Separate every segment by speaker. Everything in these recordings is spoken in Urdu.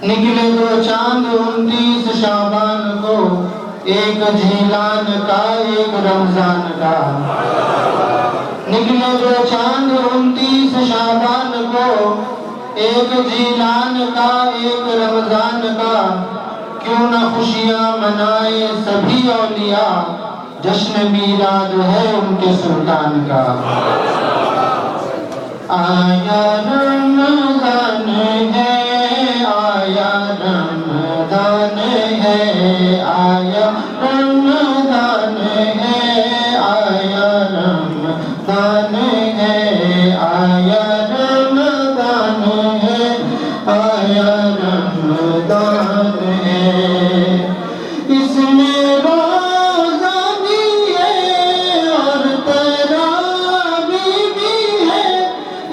Speaker 1: نکلے دو چاند 29 شعبان کو، ایک جیلان کا ایک رمضان کا۔ نکلے دو چاند 29 شعبان کو، ایک جیلان کا ایک رمضان کا۔ کیوں نہ خوشیاں منائے سبھی اولیاء، جشن میلاد ہے ان کے سلطان کا۔ آیا رمضان ہے، آیا رمضان ہے، آیا رمضان ہے، آیا رمضان ہے، آیا رمضان ہے، آیا رمضان ہے۔ اس میں روزہ بھی ہے اور تراویح بھی ہے،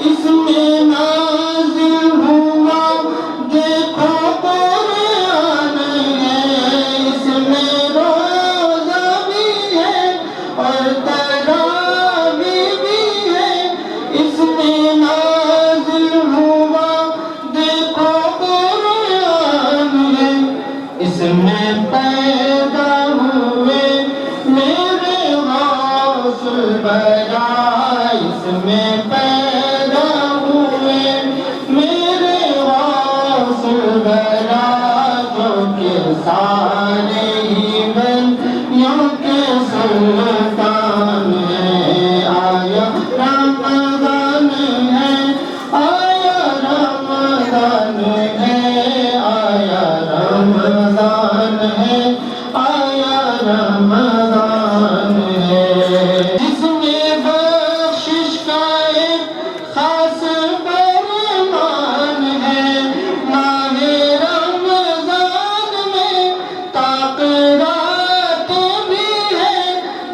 Speaker 1: اس میں نازل ہوا دیکھو قرآن ہے۔ اس میں روزہ بھی ہے اور تراویح بھی ہے، اس میں نازل ہوا دیکھو قرآن ہے۔ اس میں پیدا ہوئے میرے غوث البراء، اس میں پیدا ہوئے میرے غوث البراء، جو کہ سارے ہی بندیوں کے سلطان ہے۔ آیا رمضان ہے، آیا رمضان ہے، آیا رمضان ہے، آیا رمضان ہے۔ جس میں بخشش کا ایک خاص فرمان ہے، ماہ رمضان میں تاخیرات بھی ہے۔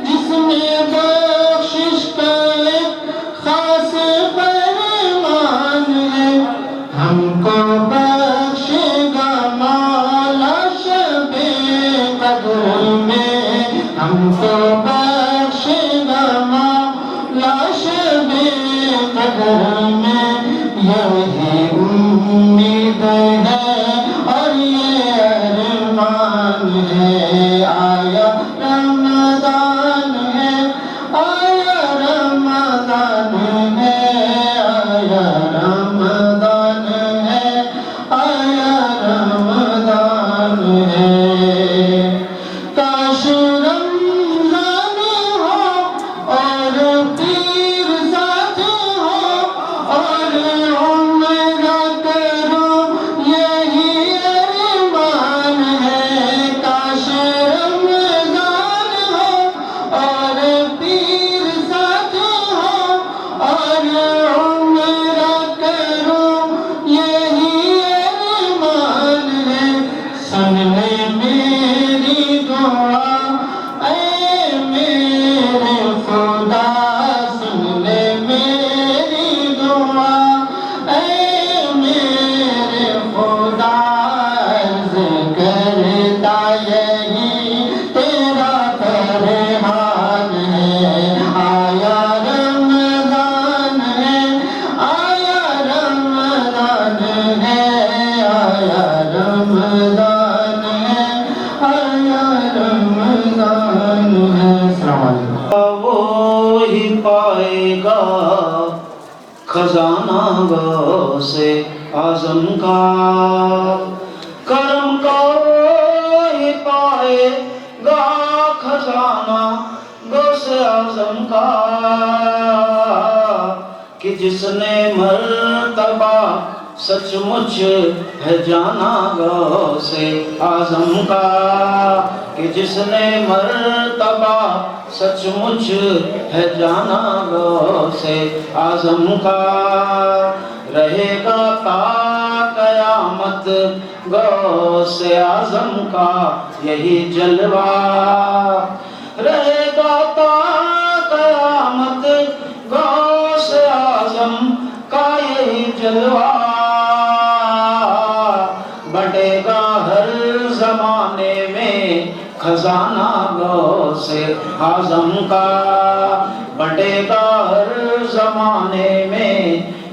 Speaker 1: جس میں بخشش کا ایک خاص فرمان ہے، ہم کو بخشے گا مولا شب قدر میں، ہم کو بخشے گا مولا شب قدر میں۔ یہی امید ہے اور یہ ارمان ہے۔ آیا رمضان ہے، آیا رمضان ہے، آیا رمضان ہے، آیا رمضان ہے۔ کاش رمضان ہو اور پیر ساتھ ہو اور عمرہ کرو، یہی ارمان ہے۔ کاش رمضان ہو اور پیر ساتھ ہو اور عمرہ کرو، یہی ارمان ہے۔ سن لے میری دعا اے میرے خدا، سن لے میری دعا اے میرے خدا، عرض کرتا یہی تیرا فرمان ہے۔ آیا رمضان ہے، آیا رمضان ہے، آیا رمضان ہے، آیا رمضان ہے۔ السلام علیکم۔
Speaker 2: وہی پائے گا خزانہ غوث اعظم کا، کرم کا وہی پائے گا خزانہ غوث اعظم کا، کہ جس نے مرتبہ سچ مچ ہے جانا غوث اعظم کا، کہ جس نے مرتبہ سچ مچ ہے جانا غوث اعظم کا، رہے گا تا قیامت غوث اعظم کا یہی جلوہ، رہے گا تا قیامت غوث اعظم کا یہی جلوہ، بٹے گا ہر زمانے میں خزانہ غوث اعظم کا، بٹے گا ہر زمانے میں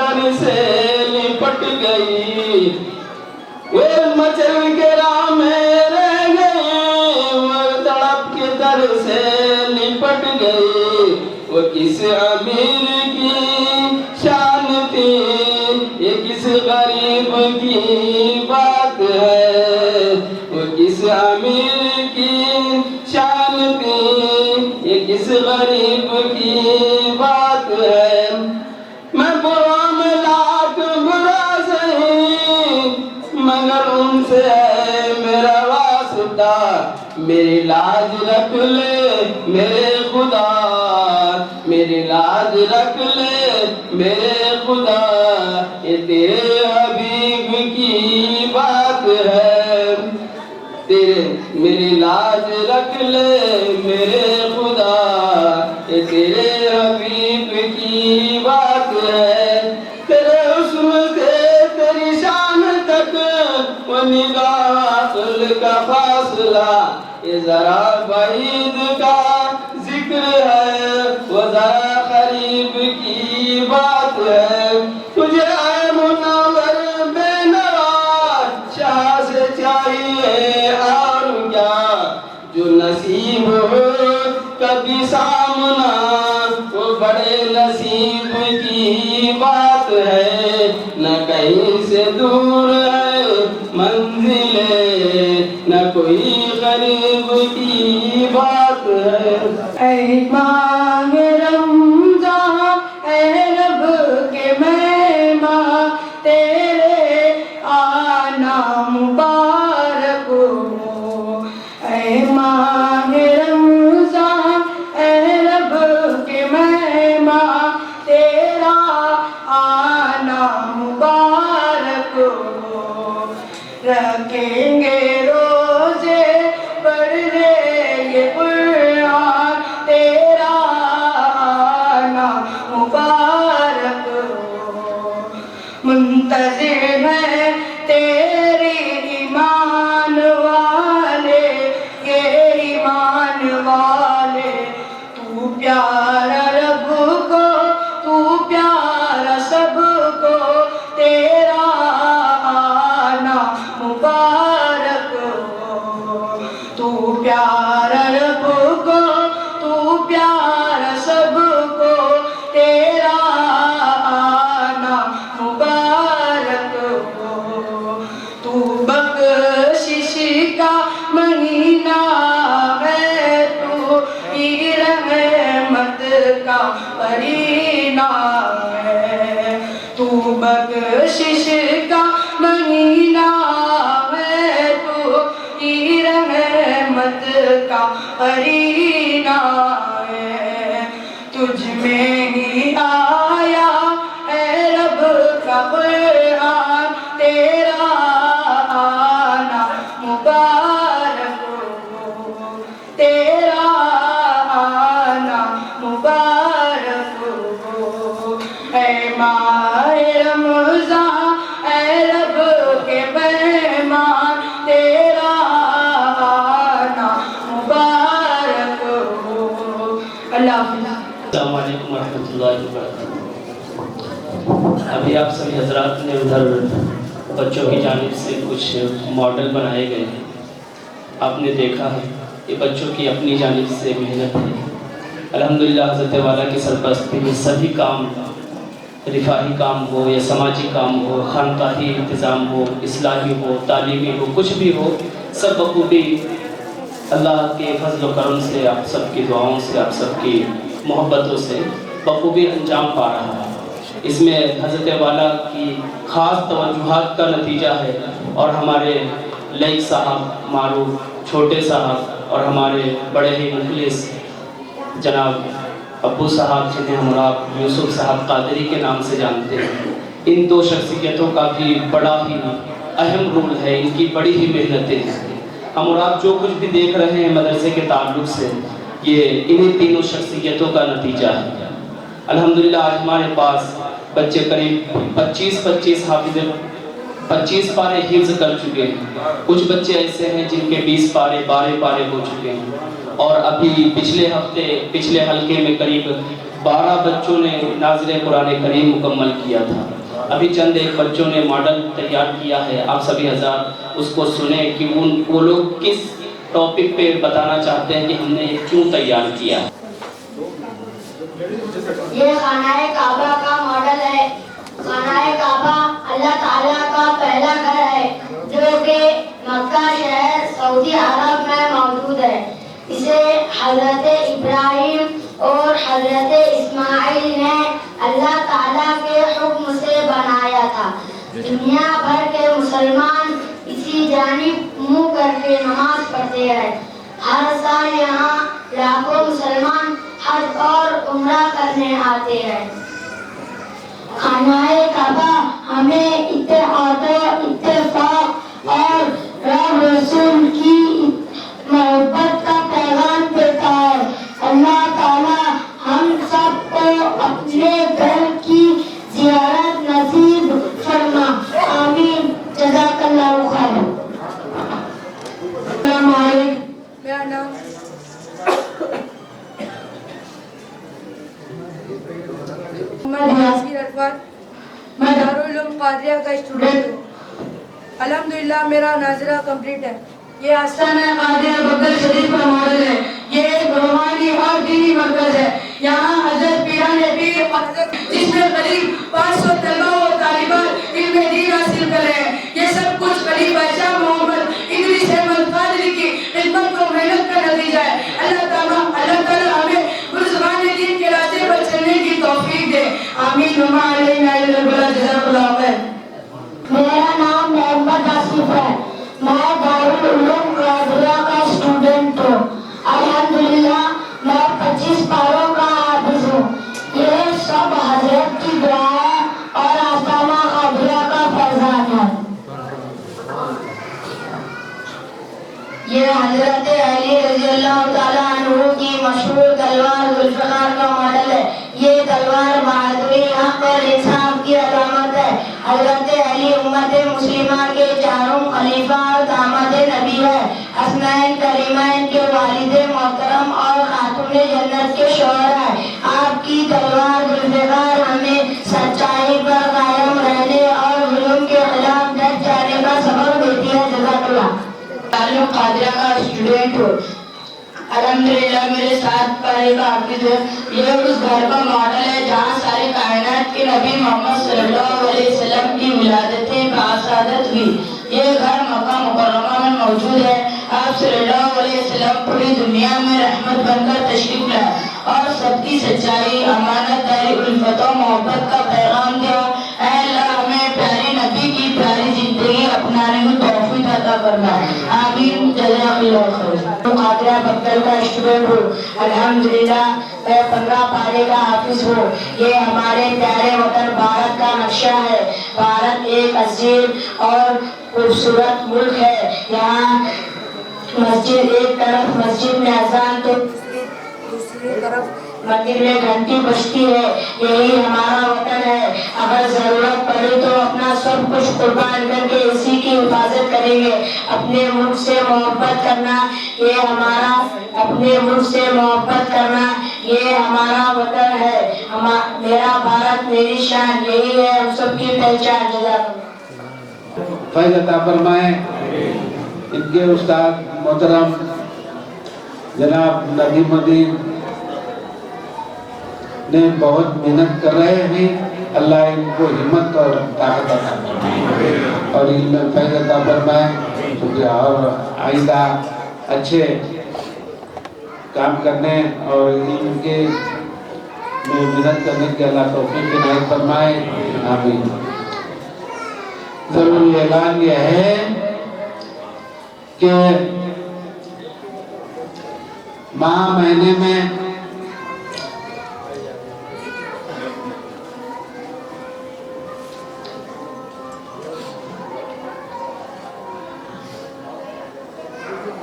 Speaker 3: در سے لپٹ گئی، وہ مچل کے راہ میں رہ گئی، وہ تڑپ کے در سے لپٹ گئی۔ وہ کس امیر کی شان تھی، یہ کس غریب کی بات ہے، وہ کس امیر کی شان تھی، یہ کس غریب کی بات ہے۔ میں برا میں لاکھ برا سہی، مگر ان سے ہے میرا واسطہ، میری لاج رکھ لے میرے خدا، میری لاج رکھ لے میرے خدا، یہ تیرے حبیب کی بات ہے، میری لاج رکھ لے میرے خدا، یہ تیرے حبیب کی بات ہے۔ تیرے حسن سے تیری شان تک وہ نگاہ عقل کا فاصلہ، یہ ذرا بعید کا ذکر ہے، وہ ذرا قریب کی بات ہے۔ تجھے اے منور بے نوا شاہ سے چاہیے اور کیا، جو نصیب ہو کبھی سامنا، وہ بڑے نصیب کی بات ہے، نہ کہیں سے دور ہے منزلیں، نہ کوئی غریب کی بات ہے۔
Speaker 4: اے ماہ رمضان اے رب کے مہماں، تیرے آنا مبارک ہو۔ اے ماہ رمضان اے رب کے مہماں، تیرا آنا مبارک ہو۔ رکھیں گے روزے پڑھ لیں گے قرآن، تیرا آنا مبارک ہو۔ منتظر ہیں تیری ایمان والے، یہ ایمان والے، تو پیارا رب کو، تو پیارا سب کو، تیرا آنا مبارک ہو۔ تو پیارا رب کو، تو پیارا سب کو، تیرا آنا مبارک ہو۔ تو بخشش کا مہینہ ہے، تو ہی رحمت کا قرینہ ہے۔ تو بخشش کا مہینہ ہے، تو ہی رحمت کا قرینہ ہے۔ تجھ میں ہی آیا اے رب کا قرآن، تیرا آنا مبارک ہو، تیرا آنا مبارک ہو۔ اے ماہ رمضان اے رب کے مہمان، تیرا آنا مبارک ہو۔ اللہ حافظ۔
Speaker 5: السلام علیکم ورحمۃ اللہ وبرکاتہ۔ ابھی آپ سبھی حضرات نے ادھر بچوں کی جانب سے کچھ ماڈل بنائے گئے ہیں، آپ نے دیکھا ہے یہ بچوں کی اپنی جانب سے محنت ہے۔ الحمدللہ حضرت والا کی سرپرستی میں سبھی کام، رفاہی کام ہو یا سماجی کام ہو، خانقاہی انتظام ہو، اصلاحی ہو، تعلیمی ہو، کچھ بھی ہو، سب بخوبی اللہ کے فضل و کرم سے، آپ سب کی دعاؤں سے، آپ سب کی محبتوں سے بخوبی انجام پا رہا ہے۔ اس میں حضرت والا کی خاص توجہات کا نتیجہ ہے، اور ہمارے لائق صاحب، معروف چھوٹے صاحب، اور ہمارے بڑے ہی مخلص جناب ابو صاحب، جنہیں ہم آپ یوسف صاحب قادری کے نام سے جانتے ہیں، ان دو شخصیتوں کا بھی بڑا ہی اہم رول ہے، ان کی بڑی ہی محنتیں ہیں۔ ہم اور آپ جو کچھ بھی دیکھ رہے ہیں مدرسے کے تعلق سے، یہ انہی تینوں شخصیتوں کا نتیجہ ہے۔ الحمدللہ آج ہمارے پاس بچے قریب 25 حافظ 25 پارے حفظ کر چکے ہیں۔ کچھ بچے ایسے ہیں جن کے 20 پارے 12 پارے ہو چکے ہیں، اور ابھی پچھلے حلقے میں قریب 12 بچوں نے ناظر قرآن کریم مکمل کیا تھا. ابھی چند ایک بچوں نے ماڈل تیار کیا ہے. آپ سبھی حضرات اس کو سنیں کہ وہ لوگ کس ٹاپک پہ بتانا چاہتے ہیں کہ ہم نے یہ کیوں تیار کیا.
Speaker 6: یہ خانہ کعبہ کا ماڈل ہے. خانہ کعبہ اللہ تعالیٰ کا پہلا گھر ہے جو کہ مکہ شہر سعودی عرب میں موجود ہے. اسے حضرت ابراہیم اور حضرت اسماعیل نے اللہ تعالیٰ کے حکم سے بنایا تھا. دنیا بھر کے مسلمان اسی جانب منہ کر کے نماز پڑھتے ہیں. ہر سال یہاں لاکھوں مسلمان حج اور عمرہ کرنے آتے ہیں. خانہ کعبہ ہمیں اتحاد و اتفاق اور رب رسول کی محبت کا پیغام دیتا ہے. اللہ تعالی ہم سب کو اپنے گھر کی زیارت نصیب فرما. آمین. جزاک اللہ خیر. السلام علیکم.
Speaker 4: میرا نام محمد یاسین عرفان. میں دارالعلوم قادریہ کا اسٹوڈنٹ ہوں. الحمدللہ میرا ناظرہ کمپلیٹ ہے. یہ آستانہ قادریہ بغداد شریف کا ماڈل ہے. یہ ایک روحانی اور دینی مرکز ہے. یہاں حضرت پیران پیر جس میں قریب 500 طلبہ و طالبات علم دین حاصل کر رہے ہیں. یہ سب کچھ قریب بادشاہ محمد ادریس احمد قادری کی خدمت و محنت کا نتیجہ ہے. اللہ تعالیٰ ہمیں گرزبان دین کے راستے پر چلنے کی توفیق دے. آمین. وما علینا الا البلاغ. جزاک اللہ خیر.
Speaker 6: میرا نام محمد آصف ہے. میں دارالعلوم قادریہ کا اسٹوڈنٹ ہوں. الحمدللہ میں 25 پاروں کا حافظ ہوں. یہ سب حضرت کی دعا ہے اور آستانہ قادریہ کا فیضان ہے. یہ حضرت علی رضی اللہ تعالیٰ عنہ کی مشہور تلوار ذوالفقار کا ماڈل ہے. یہ تلوار بہادری حق اور انصاف کی علامت ہے. حضرت علی امت مسلمہ کے چاروں خلیفہ اور داماد نبی ہے. حسنین کریمین کے والد محترم اور خاتون جنت کے شوہر ہیں. آپ کی تلوار ذوالفقار ہمیں سچائی پر قائم رہنے اور ظلم کے خلاف ڈٹ جانے کا سبق دیتی ہے. جزاک اللہ. تعلق قادریہ کا اسٹوڈنٹ ہوں. الحمدللہ میرے 7 پارے کا حافظ ہے. یہ اس گھر کا ماڈل ہے جہاں ساری کائنات کے نبی محمد صلی اللہ علیہ وسلم کی ولادت باسعادت ہوئی. یہ گھر مکہ مکرمہ میں موجود ہے. آپ صلی اللہ علیہ وسلم پوری دنیا میں رحمت بن کر تشریف لائے اور سب کی سچائی امانت داری الفت و محبت کا پیغام دیا. اے اللہ ہمیں پیاری نبی کی پیاری زندگی اپنانے کو توفیق عطا فرما. آمین. جزاک اللہ خیر. قادریہ بغداد کا اسٹوڈنٹ ہوں. الحمدللہ میں 15 پارے کا حافظ ہوں. یہ ہمارے پیارے وطن بھارت کا نقشہ ہے. بھارت ایک عظیم اور خوبصورت ملک ہے. یہاں مسجد ایک طرف مسجد میں اذان تو دوسری طرف مندر میں گھنٹی بجتی ہے. یہی ہمارا وطن ہے. اگر ضرورت پڑے تو اپنا سب کچھ قربان کر کے اسی کی حفاظت کریں گے. اپنے ملک سے محبت کرنا یہ ہمارا وطن ہے. میرا بھارت میری شان یہی ہے ہم سب کی پہچان.
Speaker 7: فیض عطا فرمائیں. ان کے استاد محترم جناب ندیم الدین نے بہت محنت کر رہے ہیں. اللہ ان کو ہمت اور طاقت عطا فرمائے اور ان میں فیض عطا فرمائے اور آئندہ اچھے کام کرنے اور ان کے میں محنت کرنے کے اللہ توفیق عنایت فرمائے. آمین. ضروری اعلان یہ ہے کہ ماہ مہینے میں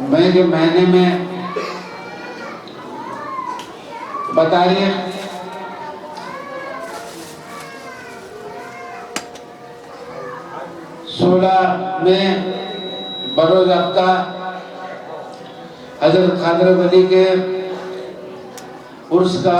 Speaker 7: مئی کے مہینے میں بتائیے 16 میں بروز ہفتہ حضرت خادر ولی کے عرس کا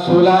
Speaker 7: 16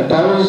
Speaker 7: 28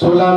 Speaker 7: 16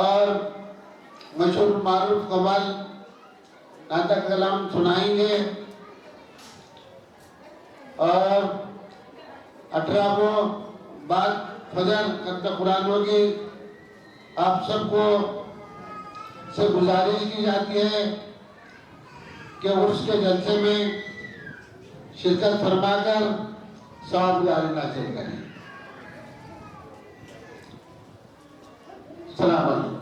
Speaker 7: اور مشہور معروف قوال ناطق کلام سنائیں گے اور 18 بعد فجر ختم قرآن ہوگی. آپ سب کو سے گزارش کی جاتی ہے کہ عرس کے جلسے میں شرکت فرما کر ثواب حاصل کریں. السلام علیکم.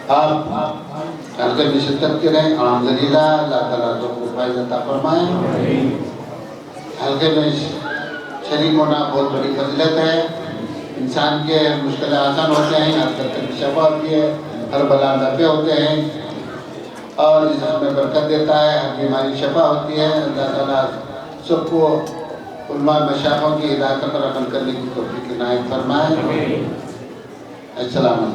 Speaker 7: آپ حلقے میں شرکت کریں. الحمدللہ اللہ تعالیٰ تو کو فائدہ عطا فرمائے. حلقے میں شریک ہونا بہت بڑی فضیلت ہے. انسان کے مشکلیں آسان ہوتے ہیں, حلقے میں شفا ہوتی ہے, ہر بلا دفع ہوتے ہیں اور اس میں برکت دیتا ہے, ہر بیماری شفا ہوتی ہے. اللہ تعالیٰ سب کو علماء مشائخوں کی ہدایت پر عمل کرنے کی توفیق عنایت فرمائے. السلام علیکم.